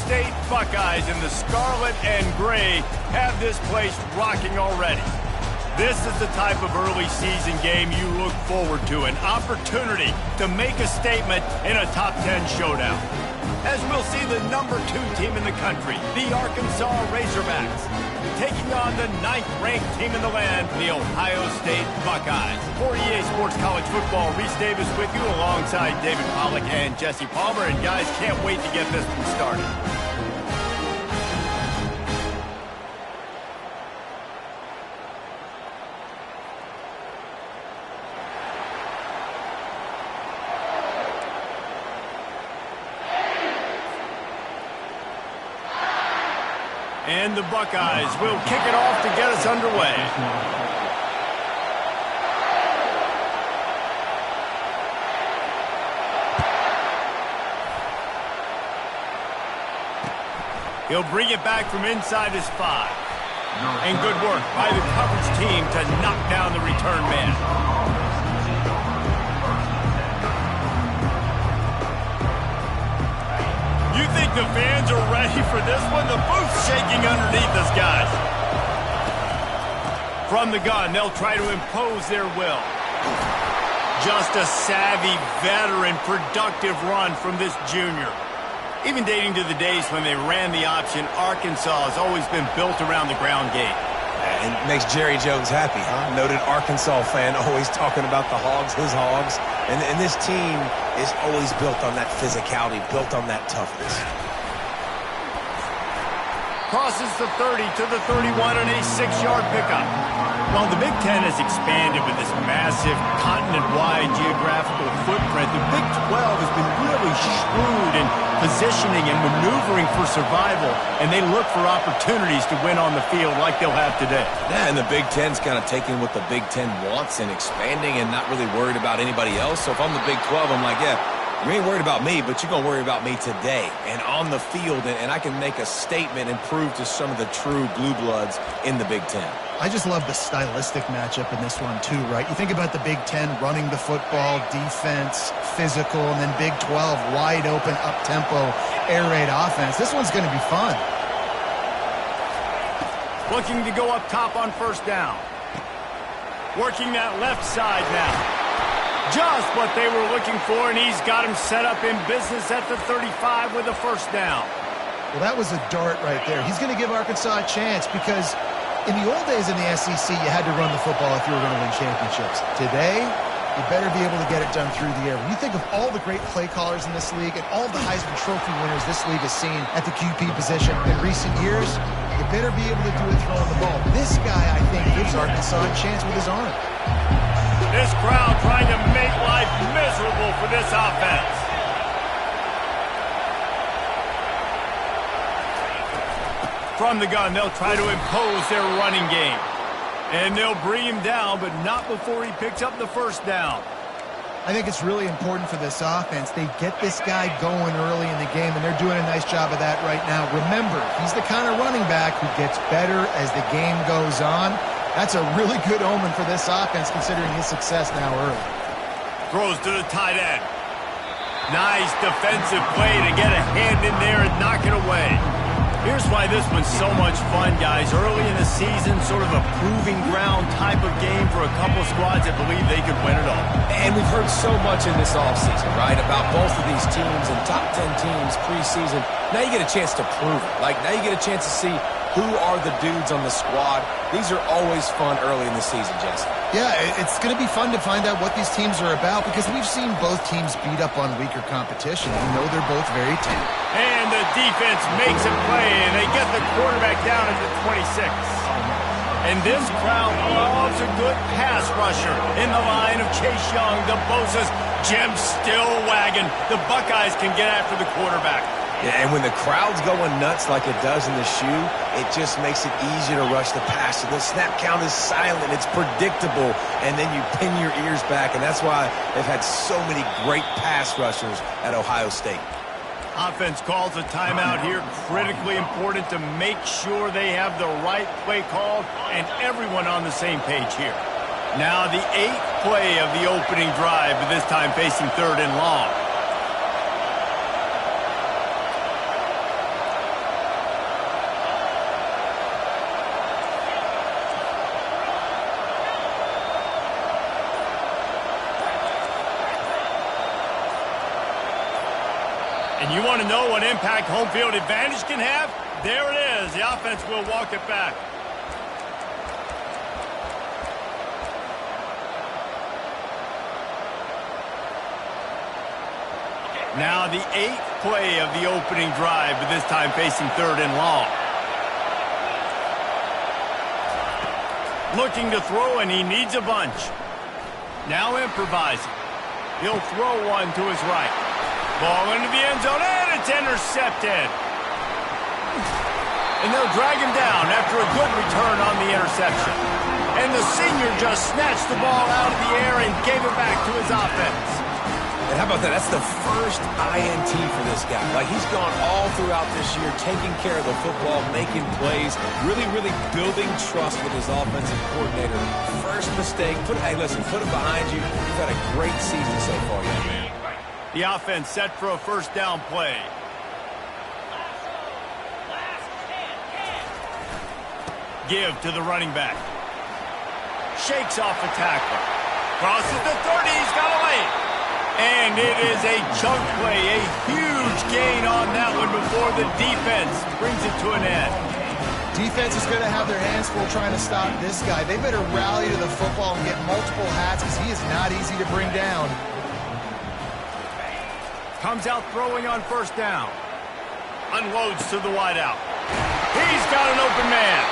State Buckeyes in the scarlet and gray have this place rocking already. This is the type of early season game you look forward to, an opportunity to make a statement in a top 10 showdown. As we'll see the number 2 team in the country, the Arkansas Razorbacks, taking on the 9th-ranked team in the land, the Ohio State Buckeyes. For EA Sports College Football, Reese Davis with you alongside David Pollack and Jesse Palmer. And guys, can't wait to get this one started. And the Buckeyes will kick it off to get us underway. He'll bring it back from inside his 5. And good work by the coverage team to knock down the return man. You think the fans are ready for this one? The booth's shaking underneath us, guys. From the gun, they'll try to impose their will. Just a savvy, veteran, productive run from this junior. Even dating to the days when they ran the option, Arkansas has always been built around the ground game. And it makes Jerry Jones happy, huh? Noted Arkansas fan, always talking about the Hogs, his Hogs. And this team is always built on that physicality, built on that toughness. Crosses the 30 to the 31 on a 6-yard pickup. While the Big Ten has expanded with this massive continent-wide geographical footprint, the Big 12 has been really shrewd in positioning and maneuvering for survival, and they look for opportunities to win on the field like they'll have today. Yeah, and the Big Ten's kind of taking what the Big Ten wants and expanding and not really worried about anybody else. So if I'm the Big 12, I'm like, yeah, you ain't worried about me, but you're going to worry about me today and on the field, and I can make a statement and prove to some of the true blue bloods in the Big Ten. I just love the stylistic matchup in this one, too, right? You think about the Big Ten running the football, defense, physical, and then Big 12, wide open, up-tempo, air raid offense. This one's going to be fun. Looking to go up top on first down. Working that left side now. Just what they were looking for, and he's got him set up in business at the 35 with a first down. Well, that was a dart right there. He's going to give Arkansas a chance because in the old days in the SEC, you had to run the football if you were going to win championships. Today, you better be able to get it done through the air. When you think of all the great play callers in this league and all the Heisman Trophy winners this league has seen at the QB position in recent years, you better be able to do it throwing the ball. This guy, I think, gives Arkansas a chance with his arm. This crowd trying to make life miserable for this offense. From the gun, they'll try to impose their running game. And they'll bring him down, but not before he picks up the first down. I think it's really important for this offense. They get this guy going early in the game, and they're doing a nice job of that right now. Remember, he's the kind of running back who gets better as the game goes on. That's a really good omen for this offense, considering his success now early. Throws to the tight end. Nice defensive play to get a hand in there and knock it away. Here's why this one's so much fun, guys. Early in the season, sort of a proving ground type of game for a couple squads that believe they could win it all. And we've heard so much in this offseason, right, about both of these teams and top 10 teams preseason. Now you get a chance to prove it. Like, now you get a chance to see who are the dudes on the squad. These are always fun early in the season, Jesse. Yeah, it's going to be fun to find out what these teams are about because we've seen both teams beat up on weaker competition. We know they're both very talented. And the defense makes a play, and they get the quarterback down at the 26. And this crowd loves a good pass rusher in the line of Chase Young, the Bosa's, Jim still wagging. The Buckeyes can get after the quarterback. Yeah, and when the crowd's going nuts like it does in the shoe, it just makes it easier to rush the pass. So the snap count is silent. It's predictable. And then you pin your ears back. And that's why they've had so many great pass rushers at Ohio State. Offense calls a timeout here. Critically important to make sure they have the right play called and everyone on the same page here. Now the 8th play of the opening drive, but this time facing 3rd and long. And you want to know what impact home field advantage can have? There it is. The offense will walk it back. Now the 8th play of the opening drive, but this time facing 3rd and long. Looking to throw, and he needs a bunch. Now improvising. He'll throw one to his right. Ball into the end zone, and it's intercepted. And they'll drag him down after a good return on the interception. And the senior just snatched the ball out of the air and gave it back to his offense. And how about that? That's the first INT for this guy. Like, he's gone all throughout this year, taking care of the football, making plays, really building trust with his offensive coordinator. First mistake, hey, listen, put it behind you. You've had a great season so far, young man. The offense set for a first down play. Give to the running back. Shakes off a tackle. Crosses the 30, he's got a lane. And it is a chunk play, a huge gain on that one before the defense brings it to an end. Defense is going to have their hands full trying to stop this guy. They better rally to the football and get multiple hats because he is not easy to bring down. Comes out throwing on first down. Unloads to the wideout. He's got an open man.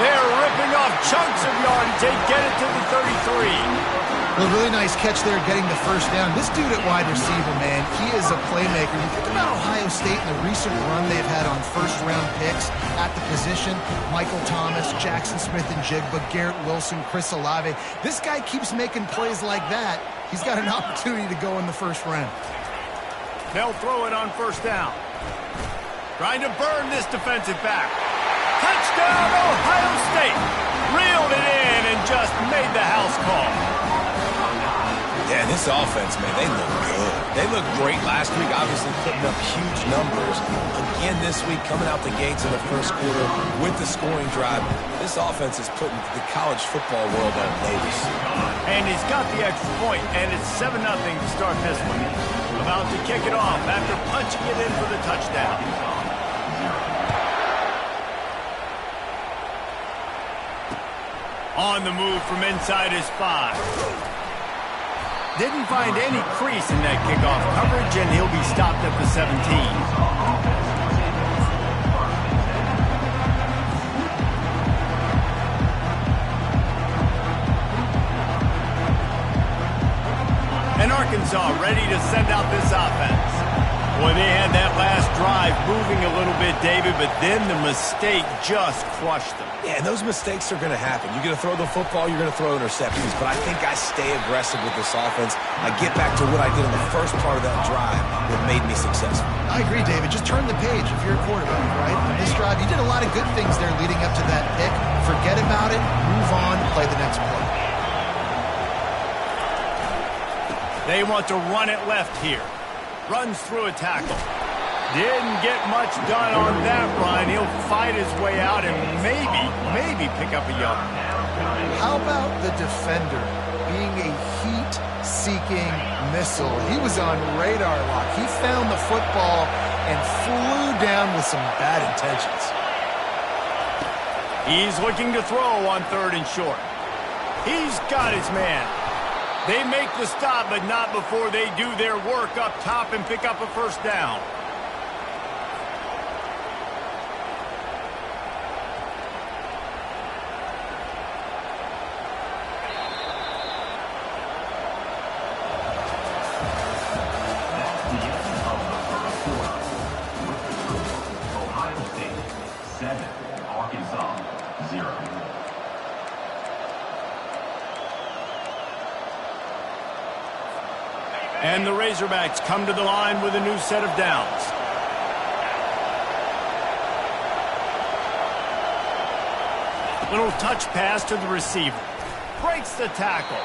They're ripping off chunks of yardage. They get it to the 33. Well, really nice catch there getting the first down. This dude at wide receiver, man, he is a playmaker. You think about Ohio State and the recent run they've had on first-round picks at the position. Michael Thomas, Jackson Smith-Njigba, Garrett Wilson, Chris Olave. This guy keeps making plays like that. He's got an opportunity to go in the first round. They'll throw it on first down. Trying to burn this defensive back. Touchdown, Ohio State. Reeled it in and just made the house call. Yeah, this offense, man, they look good. They looked great last week, obviously putting up huge numbers. Again this week, coming out the gates in the first quarter with the scoring drive. This offense is putting the college football world on notice. And he's got the extra point, and it's 7-0 to start this one. About to kick it off after punching it in for the touchdown. On the move from inside his 5. Didn't find any crease in that kickoff coverage, and he'll be stopped at the 17. And Arkansas ready to send out this offense. Boy, they had that last drive moving a little bit, David, but then the mistake just crushed them. Yeah, and those mistakes are going to happen. You're going to throw the football, you're going to throw interceptions, but I think I stay aggressive with this offense. I get back to what I did in the first part of that drive that made me successful. I agree, David. Just turn the page if you're a quarterback, right? On this drive, you did a lot of good things there leading up to that pick. Forget about it, move on, play the next play. They want to run it left here. Runs through a tackle. Didn't get much done on that run. He'll fight his way out and maybe pick up a yard. How about the defender being a heat-seeking missile? He was on radar lock. He found the football and flew down with some bad intentions. He's looking to throw on 3rd and short. He's got his man. They make the stop, but not before they do their work up top and pick up a first down. Ohio State 7, Arkansas 0. And the Razorbacks come to the line with a new set of downs. Little touch pass to the receiver. Breaks the tackle.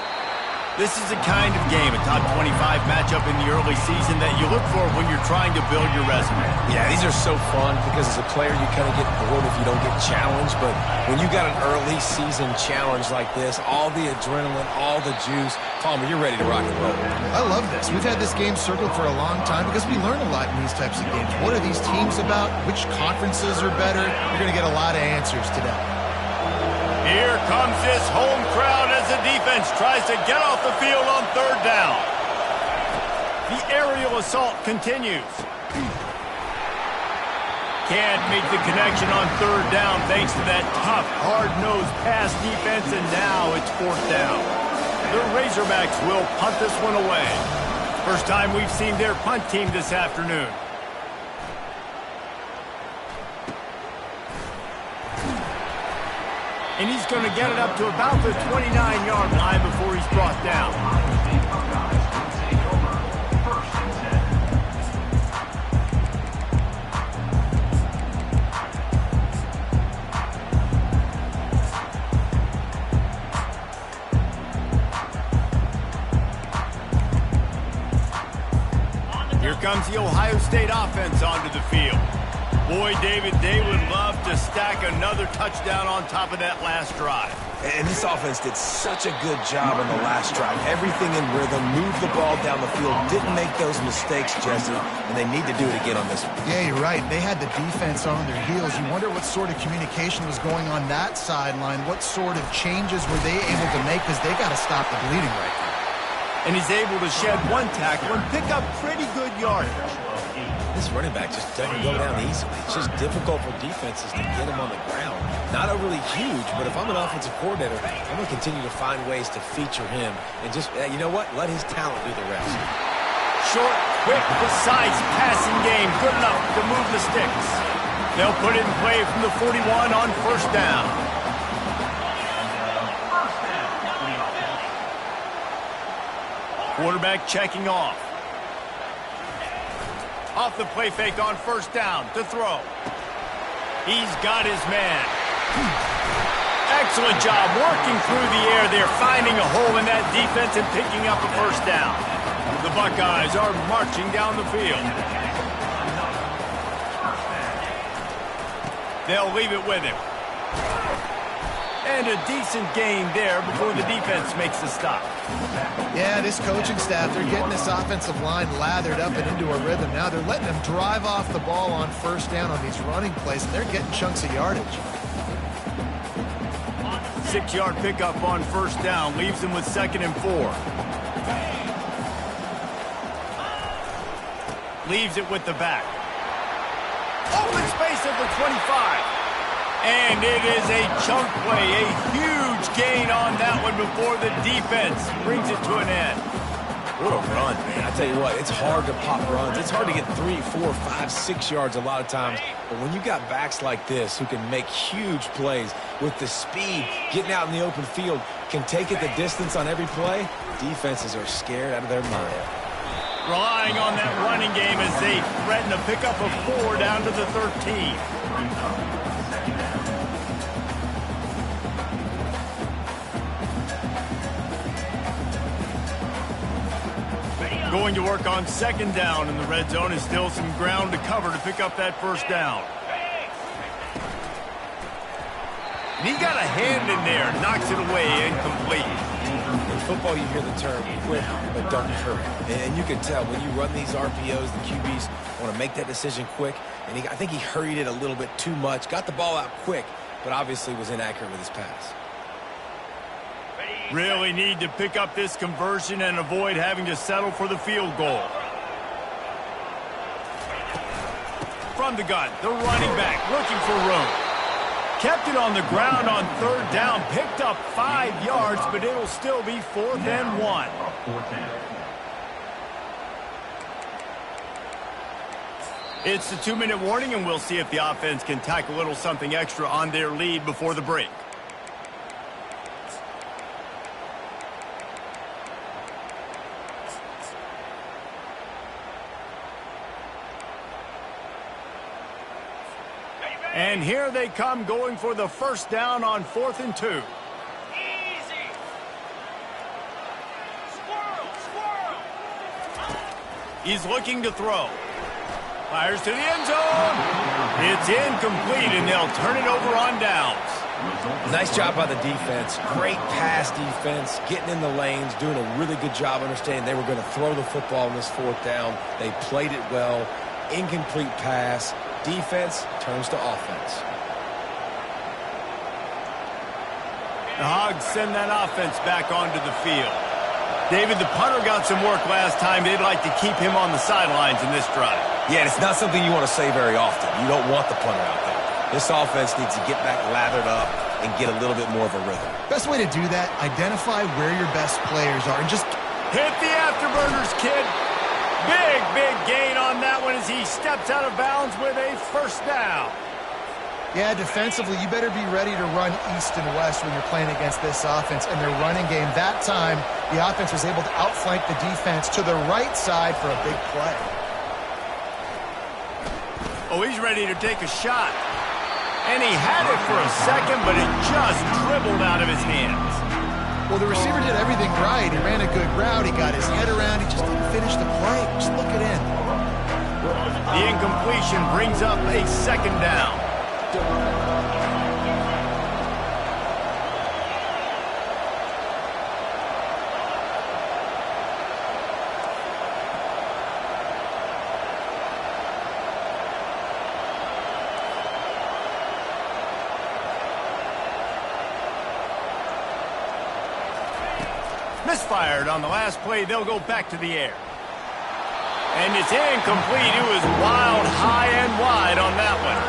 This is the kind of game, a top 25 matchup in the early season that you look for when you're trying to build your resume. Yeah, these are so fun because as a player, you kind of get bored if you don't get challenged. But when you got an early season challenge like this, all the adrenaline, all the juice, Palmer, you're ready to rock and roll. I love this. We've had this game circled for a long time because we learn a lot in these types of games. What are these teams about? Which conferences are better? You're going to get a lot of answers today. Here comes this home crowd as the defense tries to get off the field on third down. The aerial assault continues. Can't make the connection on third down thanks to that tough, hard-nosed pass defense, and now it's fourth down. The Razorbacks will punt this one away. First time we've seen their punt team this afternoon. And he's going to get it up to about the 29-yard line before he's brought down. Here comes the Ohio State offense onto the field. Boy, David, they would love to stack another touchdown on top of that last drive. And this offense did such a good job on the last drive. Everything in rhythm, moved the ball down the field, didn't make those mistakes, Jesse, and they need to do it again on this one. Yeah, you're right. They had the defense on their heels. You wonder what sort of communication was going on that sideline. What sort of changes were they able to make because they got to stop the bleeding right now. And he's able to shed one tackle and pick up pretty good yardage. This running back just doesn't go down easily. It's just difficult for defenses to get him on the ground. Not overly huge, but if I'm an offensive coordinator, I'm going to continue to find ways to feature him and just, you know what, let his talent do the rest. Short, quick, precise passing game. Good enough to move the sticks. They'll put it in play from the 41 on first down. Quarterback checking off. Off the play fake on first down to throw. He's got his man. Excellent job working through the air there, finding a hole in that defense and picking up a first down. The Buckeyes are marching down the field. They'll leave it with him. And a decent gain there before the defense makes the stop. Yeah, this coaching staff, they're getting this offensive line lathered up and into a rhythm. Now they're letting them drive off the ball on first down on these running plays, and they're getting chunks of yardage. 6-yard pickup on first down leaves them with 2nd and 4. Leaves it with the back. Open space at the 25. And it is a chunk play, a huge gain on that one before the defense brings it to an end. What a run, man. I tell you what, it's hard to pop runs. It's hard to get 3, 4, 5, 6 yards a lot of times. But when you got backs like this who can make huge plays with the speed, getting out in the open field, can take it the distance on every play, defenses are scared out of their mind. Relying on that running game as they threaten to pick up a 4 down to the 13. Going to work on 2nd down in the red zone is still some ground to cover to pick up that first down. And he got a hand in there, knocks it away, incomplete. In football, you hear the term quick, but don't hurry. And you can tell when you run these RPOs, the QBs want to make that decision quick. And I think he hurried it a little bit too much, got the ball out quick, but obviously was inaccurate with his pass. Really need to pick up this conversion and avoid having to settle for the field goal. From the gun, the running back looking for room. Kept it on the ground on 3rd down, picked up 5 yards, but it'll still be 4th and 1. It's the 2-minute warning, and we'll see if the offense can tack a little something extra on their lead before the break. And here they come going for the first down on 4th and 2. He's looking to throw. Fires to the end zone. It's incomplete, and they'll turn it over on downs. Nice job by the defense. Great pass defense, getting in the lanes, doing a really good job understanding they were going to throw the football in this fourth down. They played it well. Incomplete pass. Defense turns to offense. The Hogs send that offense back onto the field. David, the punter got some work last time. They'd like to keep him on the sidelines in this drive. Yeah, it's not something you want to say very often. You don't want the punter out there. This offense needs to get back lathered up and get a little bit more of a rhythm. Best way to do that, identify where your best players are and just hit the afterburners, kid. Big gain on that one as he steps out of bounds with a first down. Yeah, defensively, you better be ready to run east and west when you're playing against this offense and their running game. That time, the offense was able to outflank the defense to the right side for a big play. Oh, he's ready to take a shot. And he had it for a second, but it just dribbled out of his hands. Well, the receiver did everything right. He ran a good route. He got his head around. He just didn't finish the play. Just look it in. The incompletion brings up a second down. Misfired on the last play. They'll go back to the air. And it's incomplete. It was wild, high and wide on that one.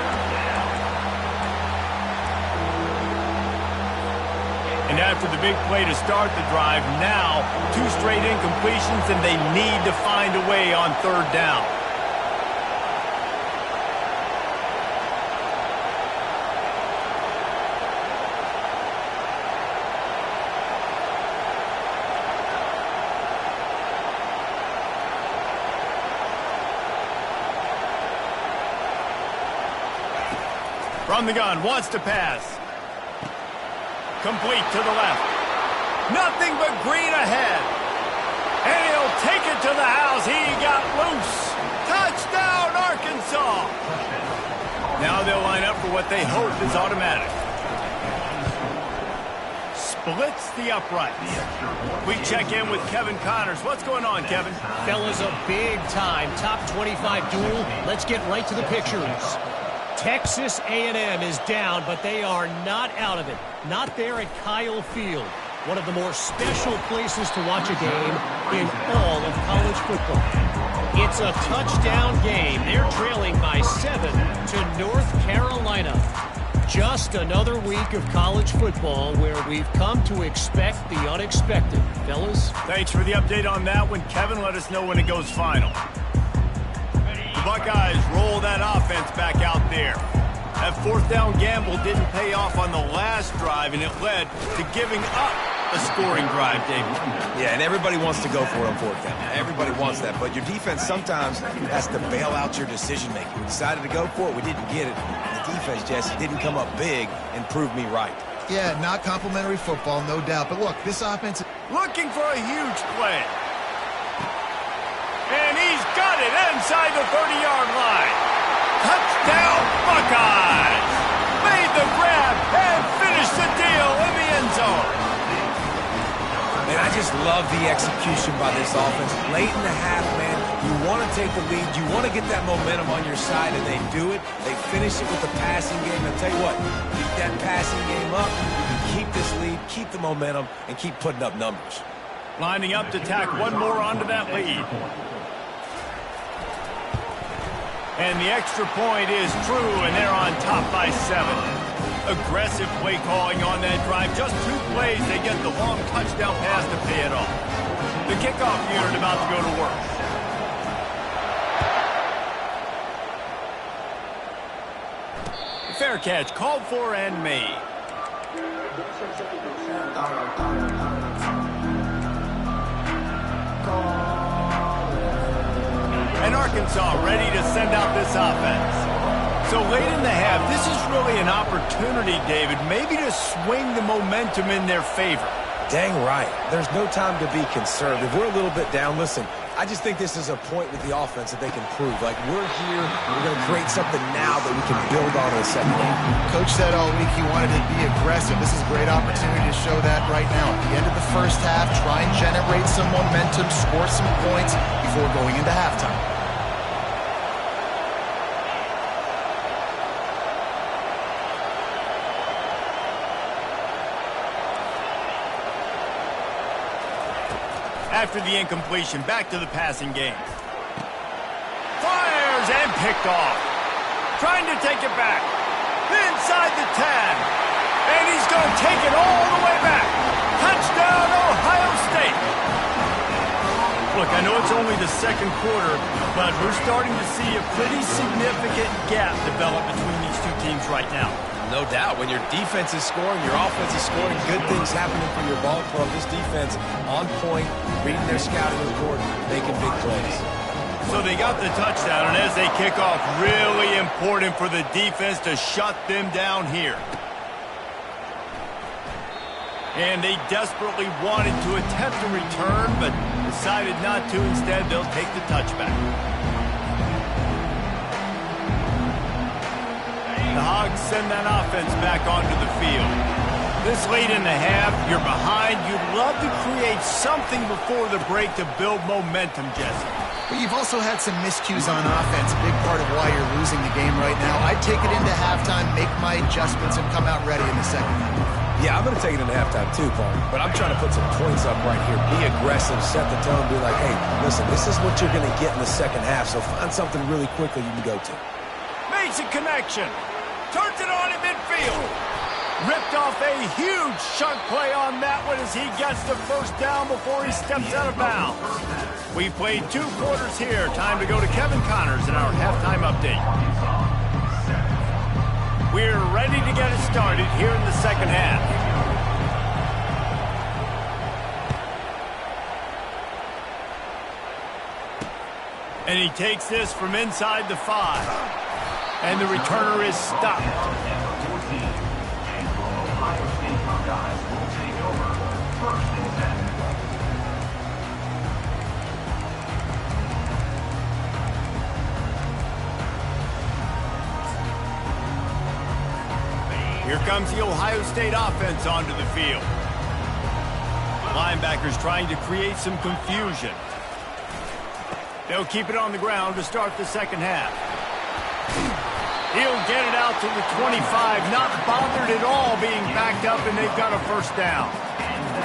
And after the big play to start the drive, now 2 straight incompletions, and they need to find a way on third down. From the gun, wants to pass. Complete to the left. Nothing but green ahead. And he'll take it to the house. He got loose. Touchdown, Arkansas. Now they'll line up for what they hope is automatic. Splits the uprights. We check in with Kevin Connors. What's going on, Kevin? Fellas, a big-time top 25 duel. Let's get right to the pictures. Texas A&M is down, but they are not out of it. Not there at Kyle Field, one of the more special places to watch a game in all of college football. It's a touchdown game. They're trailing by 7 to North Carolina. Just another week of college football where we've come to expect the unexpected. Fellas? Thanks for the update on that one, Kevin. Let us know when it goes final. Buckeyes roll that offense back out there. That fourth down gamble didn't pay off on the last drive, and it led to giving up a scoring drive, David. Yeah, and everybody wants to go for it on fourth down. Everybody wants that, but your defense sometimes has to bail out your decision-making. We decided to go for it. We didn't get it. The defense, Jesse, didn't come up big and prove me right. Yeah, not complimentary football, no doubt. But look, this offense... Looking for a huge play. And he's got it inside the 30-yard line. Touchdown, Buckeyes! Made the grab and finished the deal in the end zone. And I just love the execution by this offense. Late in the half, man, you want to take the lead. You want to get that momentum on your side, and they do it. They finish it with the passing game. I'll tell you what, keep that passing game up. You can keep this lead, keep the momentum, and keep putting up numbers. Lining up to tack one more onto that lead. And the extra point is true, and they're on top by 7. Aggressive play calling on that drive. Just 2 plays, they get the long touchdown pass to pay it off. The kickoff unit about to go to work. Fair catch, called for and made. And Arkansas ready to send out this offense. So late in the half, this is really an opportunity, David, maybe to swing the momentum in their favor. Dang right. There's no time to be conservative. We're a little bit down. Listen, I just think this is a point with the offense that they can prove. Like, we're here, we're going to create something now that we can build on in the second half. Coach said all week he wanted to be aggressive. This is a great opportunity to show that right now. At the end of the first half, try and generate some momentum, score some points before going into halftime. After the incompletion, back to the passing game. Fires and picked off. Trying to take it back. Inside the 10. And he's going to take it all the way back. Touchdown, Ohio State. Look, I know it's only the second quarter, but we're starting to see a pretty significant gap develop between these two teams right now. No doubt. When your defense is scoring, your offense is scoring, good things happening for your ball club. This defense on point, reading their scouting report, making big plays. So they got the touchdown, and as they kick off, really important for the defense to shut them down here. And they desperately wanted to attempt a return, but decided not to. Instead, they'll take the touchback. The Hogs send that offense back onto the field. This late in the half, you're behind. You'd love to create something before the break to build momentum, Jesse. But you've also had some miscues on offense, a big part of why you're losing the game right now. I'd take it into halftime, make my adjustments, and come out ready in the second half. Yeah, I'm going to take it into halftime too, Paul. But I'm trying to put some points up right here. Be aggressive, set the tone, be like, hey, listen, this is what you're going to get in the second half, so find something really quickly you can go to. Makes a connection. Turns it on in midfield. Ripped off a huge chunk play on that one as he gets the first down before he steps out of bounds. We've played 2 quarters here. Time to go to Kevin Connors in our halftime update. We're ready to get it started here in the second half. And he takes this from inside the 5. And the returner is stopped. Here comes the Ohio State offense onto the field. Linebackers trying to create some confusion. They'll keep it on the ground to start the second half. He'll get it out to the 25, not bothered at all being backed up, and they've got a first down.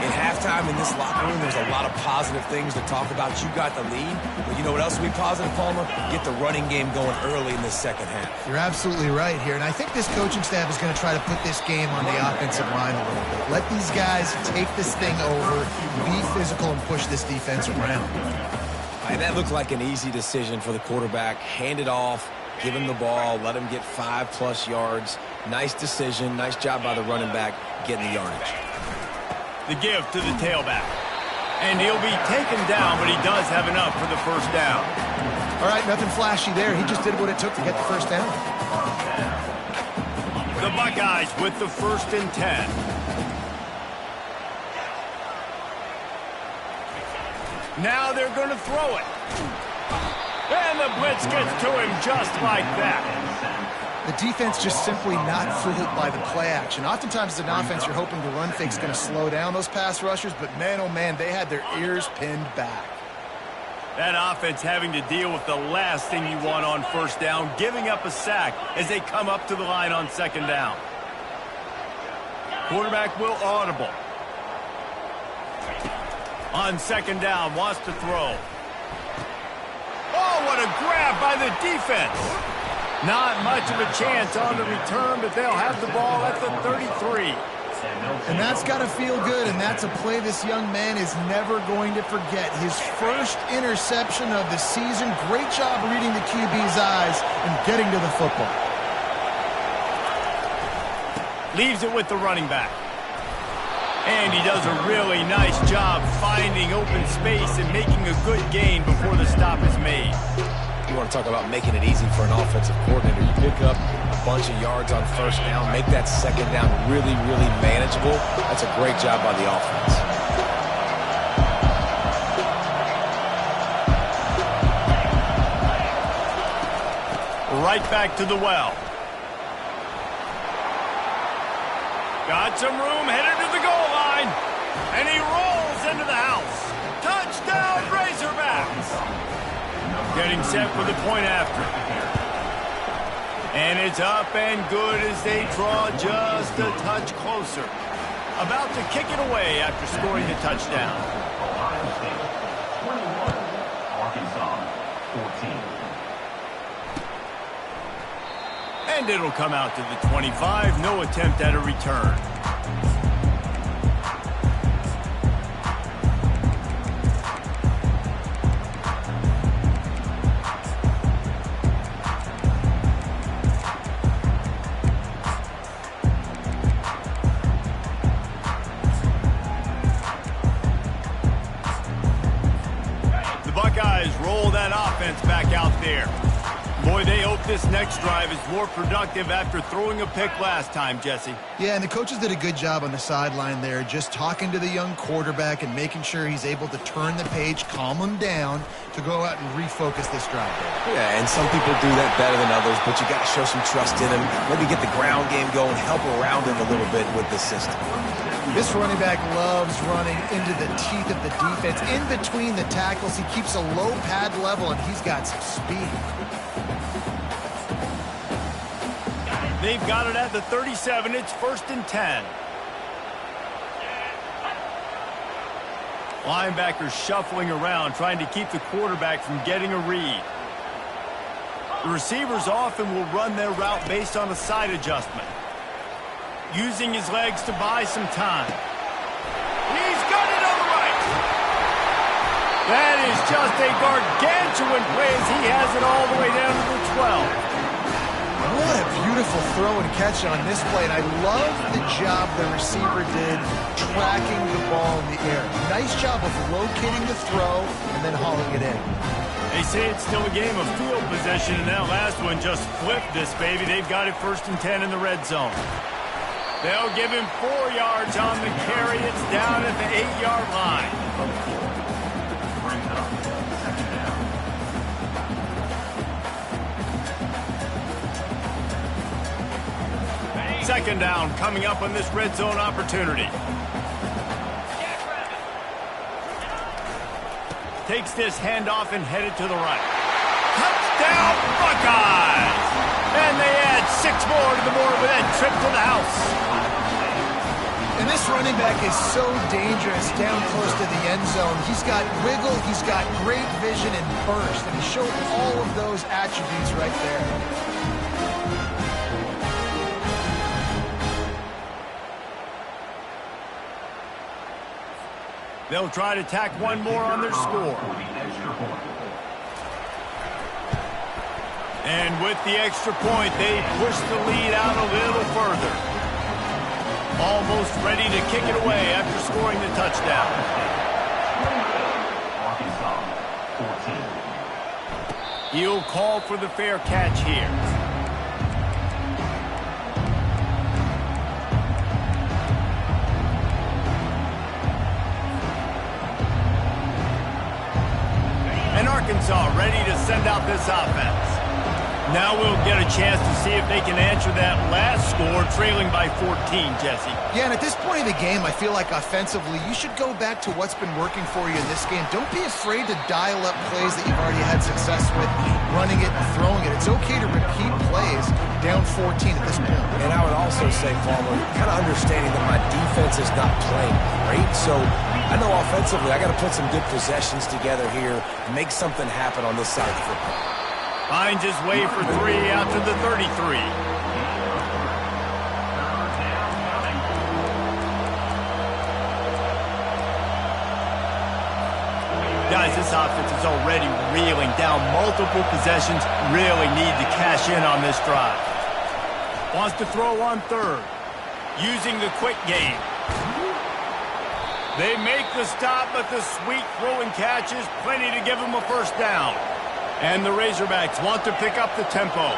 In halftime in this locker room, there's a lot of positive things to talk about. You got the lead, but you know what else will be positive, Palmer? Get the running game going early in the second half. You're absolutely right here, and I think this coaching staff is going to try to put this game on the offensive line a little bit. Let these guys take this thing over, be physical, and push this defense around. And that looked like an easy decision for the quarterback. Hand it off. Give him the ball, let him get 5+ yards. Nice decision, nice job by the running back getting the yardage. The give to the tailback. And he'll be taken down, but he does have enough for the first down. All right, nothing flashy there. He just did what it took to get the first down. The Buckeyes with the 1st and 10. Now they're going to throw it. And the blitz gets to him just like that. The defense just simply not fooled by the play action. Oftentimes as an offense, you're hoping the run fake's going to slow down those pass rushers, but man, oh man, they had their ears pinned back. That offense having to deal with the last thing you want on first down, giving up a sack as they come up to the line on second down. Quarterback will audible. On second down, wants to throw. Oh, what a grab by the defense. Not much of a chance on the return, but they'll have the ball at the 33. And that's got to feel good, and that's a play this young man is never going to forget. His first interception of the season. Great job reading the QB's eyes and getting to the football. Leaves it with the running back. And he does a really nice job finding open space and making a good gain before the stop is made. You want to talk about making it easy for an offensive coordinator. You pick up a bunch of yards on first down, make that second down really, really manageable. That's a great job by the offense. right back to the well. Got some room, headed to the goal line. And he rolls into the house. Touchdown, Razorbacks. Getting set for the point after. And it's up and good as they draw just a touch closer. About to kick it away after scoring the touchdown. Ohio State 21, Arkansas 14. And it'll come out to the 25. No attempt at a return. Roll that offense back out there. Boy, they hope this next drive is more productive after throwing a pick last time, Jesse. Yeah, and the coaches did a good job on the sideline there, just talking to the young quarterback and making sure he's able to turn the page, calm him down to go out and refocus this drive. Yeah, and some people do that better than others, but you got to show some trust in him. Maybe get the ground game going, help around him a little bit with the system. This running back loves running into the teeth of the defense. In between the tackles, he keeps a low pad level, and he's got some speed. They've got it at the 37. It's 1st and 10. Linebackers shuffling around, trying to keep the quarterback from getting a read. The receivers often will run their route based on a side adjustment, using his legs to buy some time. He's got it on the right. That is just a gargantuan play as he has it all the way down to the 12. What a beautiful throw and catch on this play, and I love the job the receiver did tracking the ball in the air. Nice job of locating the throw and then hauling it in. They say it's still a game of field possession, and that last one just flipped this baby. They've got it 1st and 10 in the red zone. They'll give him 4 yards on the carry. It's down at the 8-yard line. Brings up second down. Second down coming up on this red zone opportunity. Takes this handoff and headed to the right. Touchdown, Buckeyes! And they add 6 more to the board with that trip to the house. And this running back is so dangerous down close to the end zone. He's got wiggle, he's got great vision and burst, and he showed all of those attributes right there. They'll try to tack one more on their score. And with the extra point, they push the lead out a little further. Almost ready to kick it away after scoring the touchdown. Arkansas 14. He'll call for the fair catch here. And Arkansas ready to send out this offense. Now we'll get a chance to see if they can answer that last score, trailing by 14, Jesse. Yeah, and at this point of the game, I feel like offensively, you should go back to what's been working for you in this game. Don't be afraid to dial up plays that you've already had success with, running it and throwing it. It's okay to repeat plays down 14 at this point. And I would also say, Palmer, kind of understanding that my defense is not playing great, so I know offensively I got to put some good possessions together here and make something happen on this side of the football. Finds his way for 3 out to the 33. Guys, this offense is already reeling down multiple possessions. Really need to cash in on this drive. Wants to throw on 3rd. Using the quick game. They make the stop, but the sweet throw and catch is plenty to give them a 1st down. And the Razorbacks want to pick up the tempo.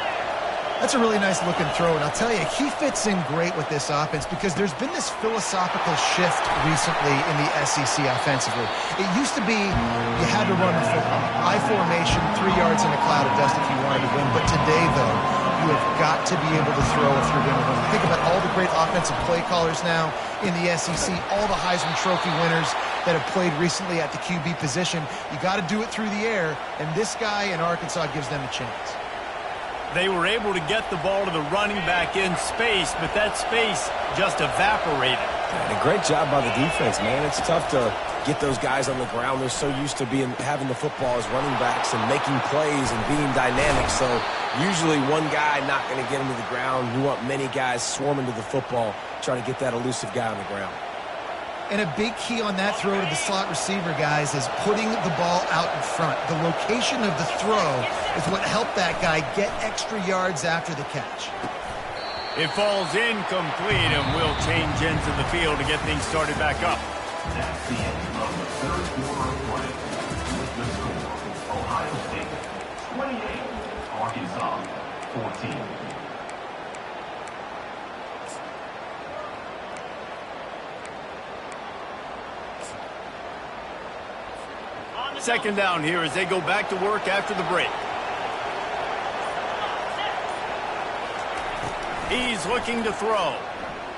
That's a really nice looking throw, and I'll tell you, he fits in great with this offense because there's been this philosophical shift recently in the SEC offensively. It used to be you had to run the football. I formation, 3 yards in a cloud of dust if you wanted to win. But today, though, you have got to be able to throw if you're going to win. Think about all the great offensive play callers now in the SEC, all the Heisman Trophy winners that have played recently at the QB position. You got to do it through the air, and this guy in Arkansas gives them a chance. They were able to get the ball to the running back in space, but that space just evaporated. And a great job by the defense, man. It's tough to get those guys on the ground. They're so used to having the football as running backs and making plays and being dynamic. So usually one guy not going to get him to the ground. You want many guys swarming to the football, trying to get that elusive guy on the ground. And a big key on that throw to the slot receiver, guys, is putting the ball out in front. The location of the throw is what helped that guy get extra yards after the catch. It falls incomplete, and we'll change ends of the field to get things started back up. That's the end of the third quarter of play. With the score, Ohio State 28, Arkansas 14. Second down here as they go back to work after the break. He's looking to throw.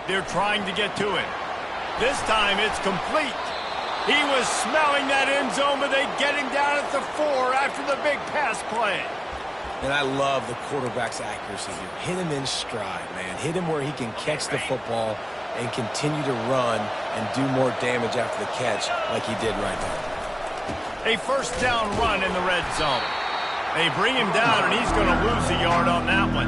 They're trying to get to him. This time it's complete. He was smelling that end zone, but they get him down at the 4 after the big pass play. And I love the quarterback's accuracy here. Hit him in stride, man. Hit him where he can catch the football and continue to run and do more damage after the catch like he did right there. A first down run in the red zone. They bring him down, and he's going to lose a yard on that one.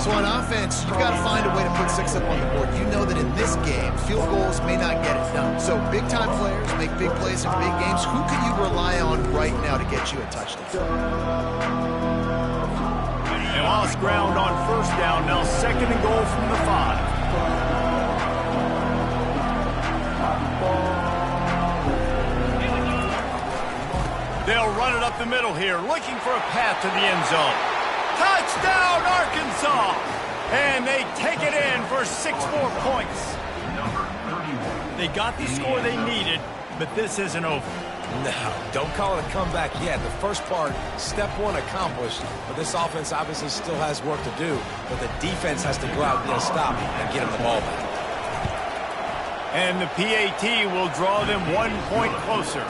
So on offense, you've got to find a way to put 6 up on the board. You know that in this game, field goals may not get it done. So big-time players make big plays in big games. Who can you rely on right now to get you a touchdown? They lost ground on first down. Now second and goal from the 5. They'll run it up the middle here, looking for a path to the end zone. Touchdown, Arkansas! And they take it in for 6 more points. They got the score they needed, but this isn't over. No, don't call it a comeback yet. The first part, step 1 accomplished, but this offense obviously still has work to do, but the defense has to go out and get a stop and get them the ball back. And the PAT will draw them 1 point closer.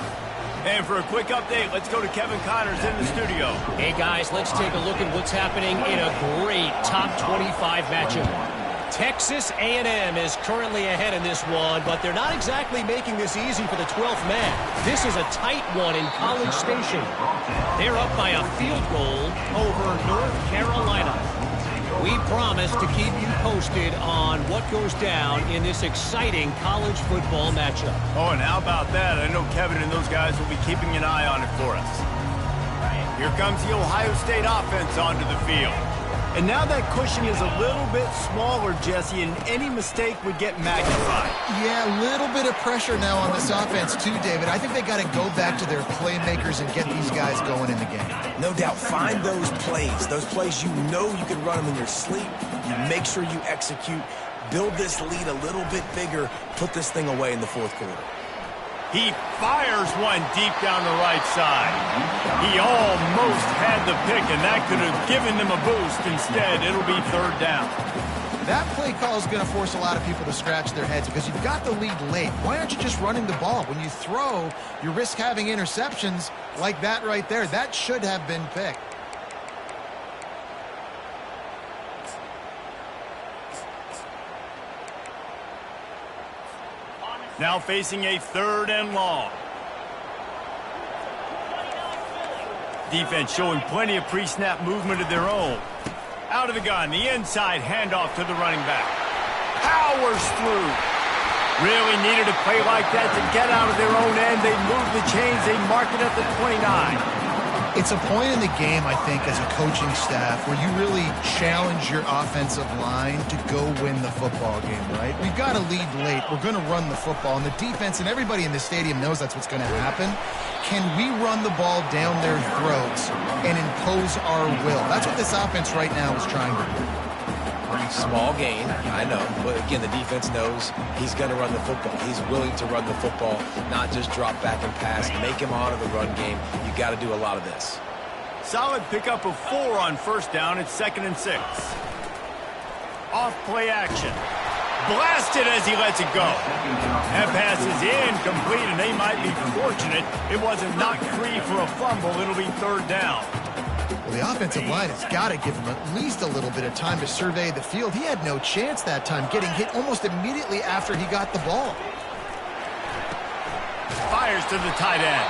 And for a quick update, let's go to Kevin Connors in the studio. Hey, guys, let's take a look at what's happening in a great top 25 matchup. Texas A&M is currently ahead in this one, but they're not exactly making this easy for the 12th man. This is a tight one in College Station. They're up by a field goal over North Carolina. We promise to keep you posted on what goes down in this exciting college football matchup. Oh, and how about that? I know Kevin and those guys will be keeping an eye on it for us. Here comes the Ohio State offense onto the field. And now that cushion is a little bit smaller, Jesse, and any mistake would get magnified. Yeah, a little bit of pressure now on this offense too, David. I think they got to go back to their playmakers and get these guys going in the game. No doubt, find those plays you know you can run them in your sleep. You make sure you execute, build this lead a little bit bigger, put this thing away in the 4th quarter. He fires one deep down the right side. He almost had the pick, and that could have given them a boost. Instead, it'll be 3rd down. That play call is going to force a lot of people to scratch their heads because you've got the lead late. Why aren't you just running the ball? When you throw, you risk having interceptions like that right there. That should have been picked. Now facing a 3rd and long. Defense showing plenty of pre-snap movement of their own. Out of the gun, the inside handoff to the running back. Powers through. Really needed a play like that to get out of their own end. They move the chains. They mark it at the 29. It's a point in the game, I think, as a coaching staff where you really challenge your offensive line to go win the football game, right? We've got to lead late. We're going to run the football. And the defense and everybody in the stadium knows that's what's going to happen. Can we run the ball down their throats and impose our will? That's what this offense right now is trying to do. Small gain, I know. But again, the defense knows he's going to run the football. He's willing to run the football, not just drop back and pass, make him honor the run game. You got to do a lot of this. Solid pickup of 4 on first down. It's 2nd and 6. Off play action. Blasted as he lets it go. That pass is incomplete, and they might be fortunate it wasn't knocked free for a fumble. It'll be 3rd down. Well, the offensive line has got to give him at least a little bit of time to survey the field. He had no chance that time, getting hit almost immediately after he got the ball. Fires to the tight end.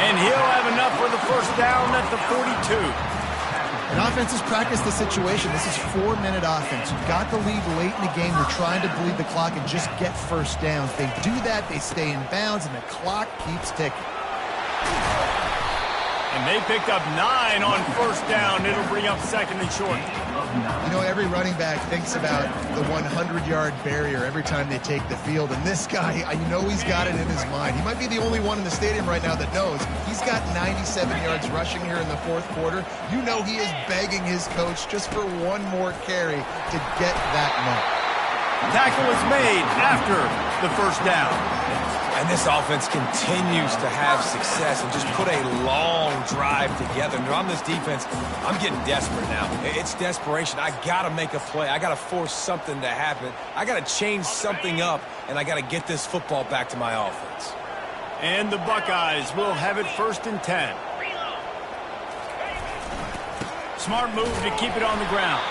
And he'll have enough for the first down at the 42. And offenses practice the situation. This is 4-minute offense. You've got the lead late in the game. You're trying to bleed the clock and just get first downs. They do that, they stay in bounds, and the clock keeps ticking. And they picked up 9 on first down. It'll bring up 2nd and short. You know, every running back thinks about the 100-yard barrier every time they take the field. And this guy, you know he's got it in his mind. He might be the only one in the stadium right now that knows. He's got 97 yards rushing here in the 4th quarter. You know he is begging his coach just for one more carry to get that mark. Tackle is made after the first down. And this offense continues to have success and just put a long drive together. And on this defense, I'm getting desperate now. It's desperation. I got to make a play. I got to force something to happen. I got to change something up, and I got to get this football back to my offense. And the Buckeyes will have it 1st and 10. Smart move to keep it on the ground.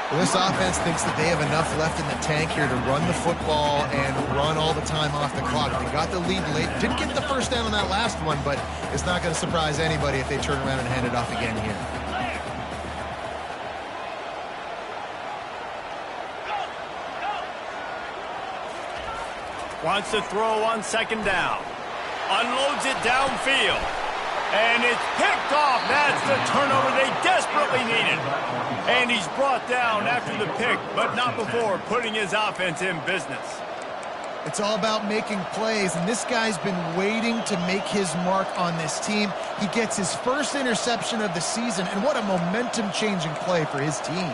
Well, this offense thinks that they have enough left in the tank here to run the football and run all the time off the clock. They got the lead late. Didn't get the first down on that last one, but it's not going to surprise anybody if they turn around and hand it off again here. Wants to throw on 2nd down. Unloads it downfield. And it's picked off. That's the turnover they desperately needed. And he's brought down after the pick, but not before putting his offense in business. It's all about making plays, and this guy's been waiting to make his mark on this team. He gets his first interception of the season, and what a momentum-changing play for his team.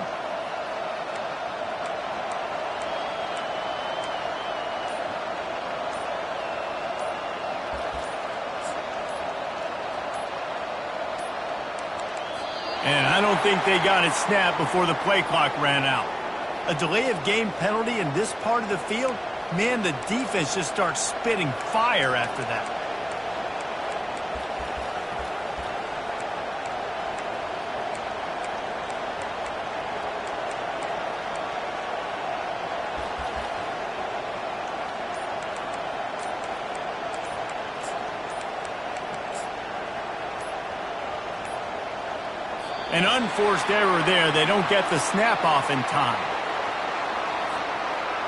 And I don't think they got it snapped before the play clock ran out. A delay of game penalty in this part of the field? Man, the defense just starts spitting fire after that. An unforced error there. They don't get the snap off in time.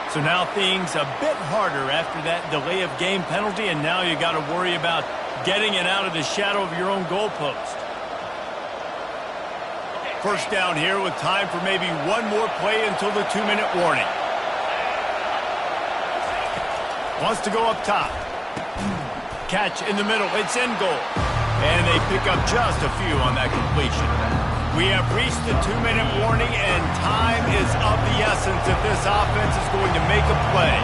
So now things a bit harder after that delay of game penalty, and now you got to worry about getting it out of the shadow of your own goalpost. First down here with time for maybe one more play until the 2-minute warning. Wants to go up top. Catch in the middle. It's in goal. And they pick up just a few on that completion. We have reached the 2-minute warning, and time is of the essence if this offense is going to make a play.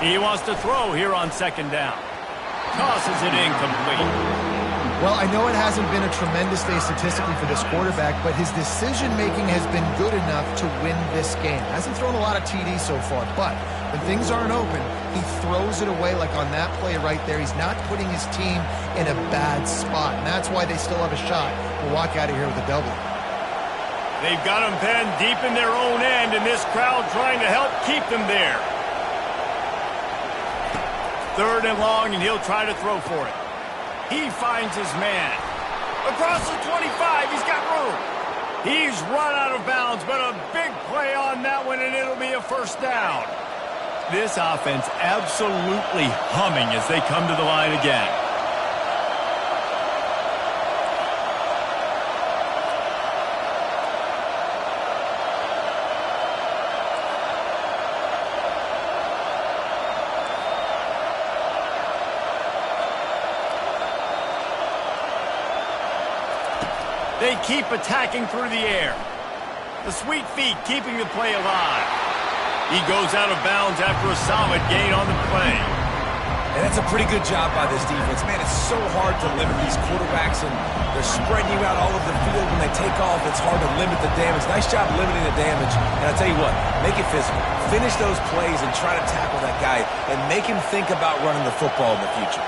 He wants to throw here on 2nd down. Tosses it incomplete. Well, I know it hasn't been a tremendous day statistically for this quarterback, but his decision-making has been good enough to win this game. Hasn't thrown a lot of TDs so far, but when things aren't open, he throws it away like on that play right there. He's not putting his team in a bad spot, and that's why they still have a shot to walk out of here with a W. They've got him penned deep in their own end, and this crowd trying to help keep them there. 3rd and long, and he'll try to throw for it. He finds his man. Across the 25, he's got room. He's run out of bounds, but a big play on that one, and it'll be a first down. This offense absolutely humming as they come to the line again. They keep attacking through the air. The sweet feet keeping the play alive. He goes out of bounds after a solid gain on the play. And that's a pretty good job by this defense. Man, it's so hard to limit these quarterbacks, and they're spreading you out all over the field. When they take off, it's hard to limit the damage. Nice job limiting the damage. And I'll tell you what, make it physical. Finish those plays and try to tackle that guy and make him think about running the football in the future.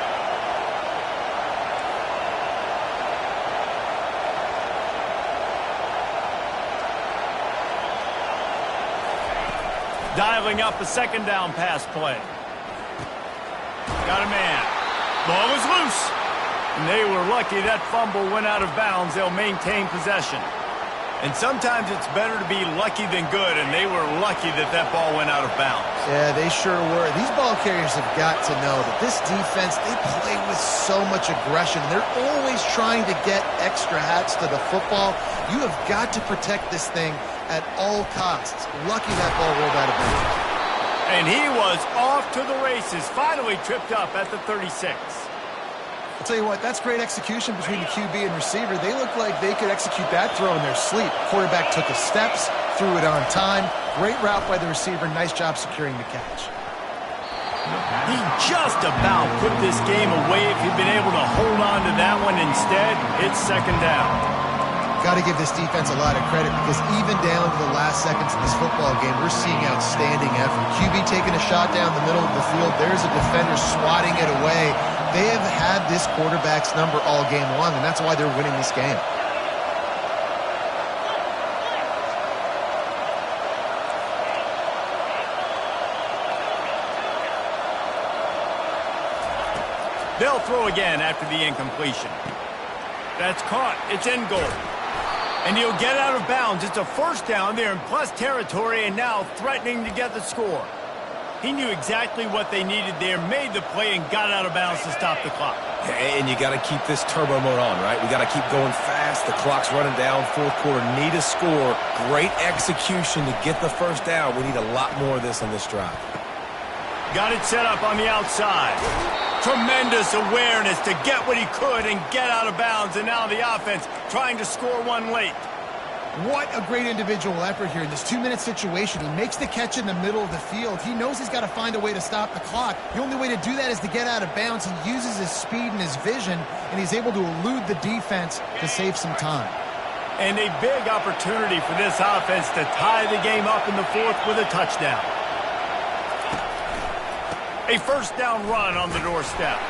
Dialing up a second down pass play. Got a man. Ball was loose. And they were lucky that fumble went out of bounds. They'll maintain possession. And sometimes it's better to be lucky than good, and they were lucky that that ball went out of bounds. Yeah, they sure were. These ball carriers have got to know that this defense, they play with so much aggression. They're always trying to get extra hats to the football. You have got to protect this thing at all costs. Lucky that ball rolled out of bounds. And he was off to the races, finally tripped up at the 36. I'll tell you what, that's great execution between the QB and receiver. They look like they could execute that throw in their sleep. Quarterback took his steps, threw it on time. Great route by the receiver. Nice job securing the catch. He just about put this game away if he'd been able to hold on to that one. Instead, it's second down. Got to give this defense a lot of credit because even down to the last seconds of this football game, we're seeing outstanding effort. QB taking a shot down the middle of the field. There's a defender swatting it away. They have had this quarterback's number all game long, and that's why they're winning this game. They'll throw again after the incompletion. That's caught. It's in goal. And he'll get out of bounds. It's a first down there in plus territory, and now threatening to get the score. He knew exactly what they needed there, made the play, and got out of bounds to stop the clock. And you got to keep this turbo mode on, right? We got to keep going fast. The clock's running down. Fourth quarter, need a score. Great execution to get the first down. We need a lot more of this on this drive. Got it set up on the outside. Tremendous awareness to get what he could and get out of bounds, and now the offense trying to score one late. What a great individual effort here in this 2-minute situation. He makes the catch in the middle of the field. He knows he's got to find a way to stop the clock. The only way to do that is to get out of bounds. He uses his speed and his vision, and he's able to elude the defense to save some time. And a big opportunity for this offense to tie the game up in the fourth with a touchdown. A first down run on the doorstep.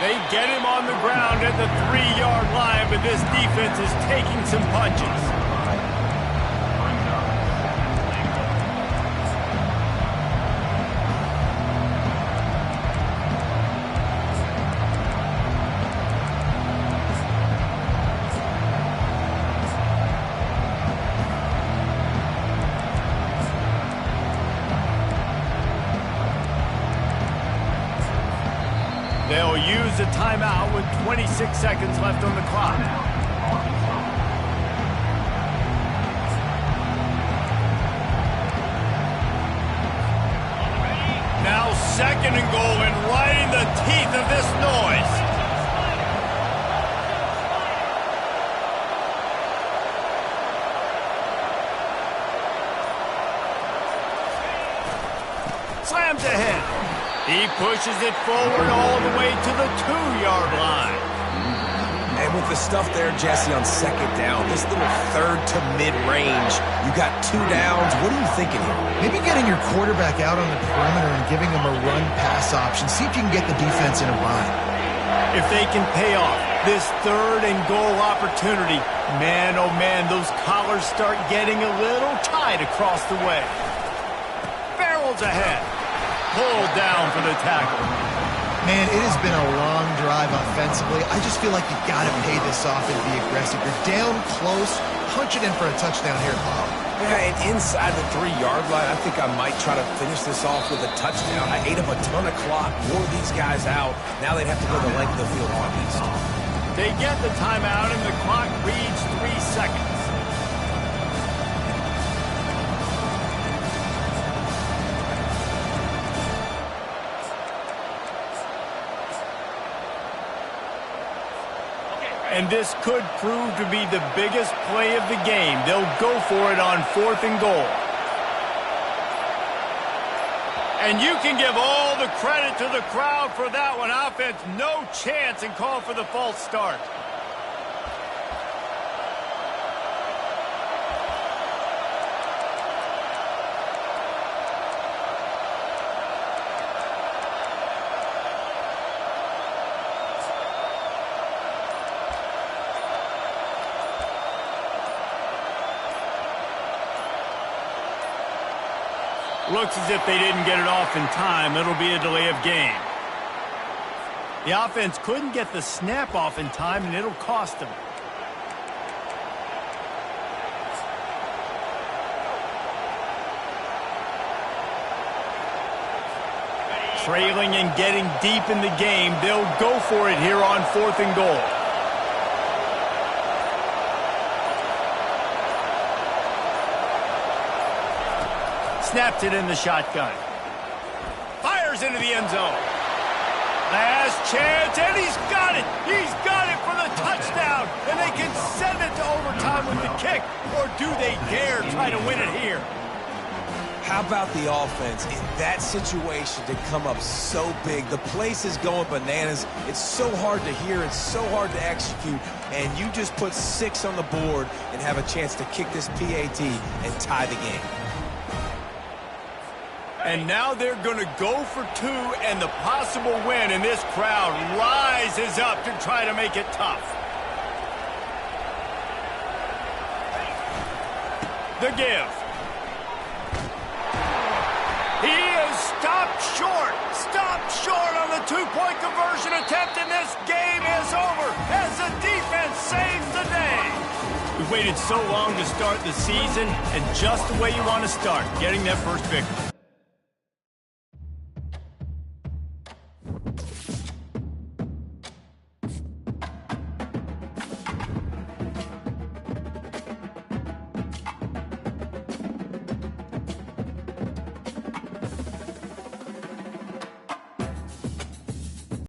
They get him on the ground at the 3-yard line, but this defense is taking some punches. They'll use a timeout with 26 seconds left on the clock. Now second and goal, and right in the teeth of this noise. Slams ahead. He pushes it forward all the way to the 2-yard line. And with the stuff there, Jesse, on second down, this little third to mid-range, you got 2 downs. What are you thinking here? Maybe getting your quarterback out on the perimeter and giving him a run-pass option. See if you can get the defense in a bind. If they can pay off this third and goal opportunity, man, oh man, those collars start getting a little tight across the way. Barrels ahead. Pulled down for the tackle. Man, it has been a long drive offensively. I just feel like you got to pay this off and be aggressive. You're down close. Punch it in for a touchdown here, Paul. Yeah, and inside the 3-yard line, I think I might try to finish this off with a touchdown. I ate up a ton of clock, wore these guys out. Now they'd have to go the length of the field on these. They get the timeout, and the clock reads 3 seconds. And this could prove to be the biggest play of the game. They'll go for it on 4th and goal. And you can give all the credit to the crowd for that one. Offense, no chance, and call for the false start. Looks as if they didn't get it off in time. It'll be a delay of game. The offense couldn't get the snap off in time, and it'll cost them. Trailing and getting deep in the game, they'll go for it here on 4th and goal. Snaps it in the shotgun. Fires into the end zone. Last chance, and he's got it. He's got it for the touchdown. And they can send it to overtime with the kick. Or do they dare try to win it here? How about the offense in that situation to come up so big? The place is going bananas. It's so hard to hear. It's so hard to execute. And you just put 6 on the board and have a chance to kick this PAT and tie the game. And now they're going to go for 2 and the possible win, and this crowd rises up to try to make it tough. The give. He is stopped short on the 2-point conversion attempt, and this game is over as the defense saves the day. We waited so long to start the season, and just the way you want to start, getting that first victory.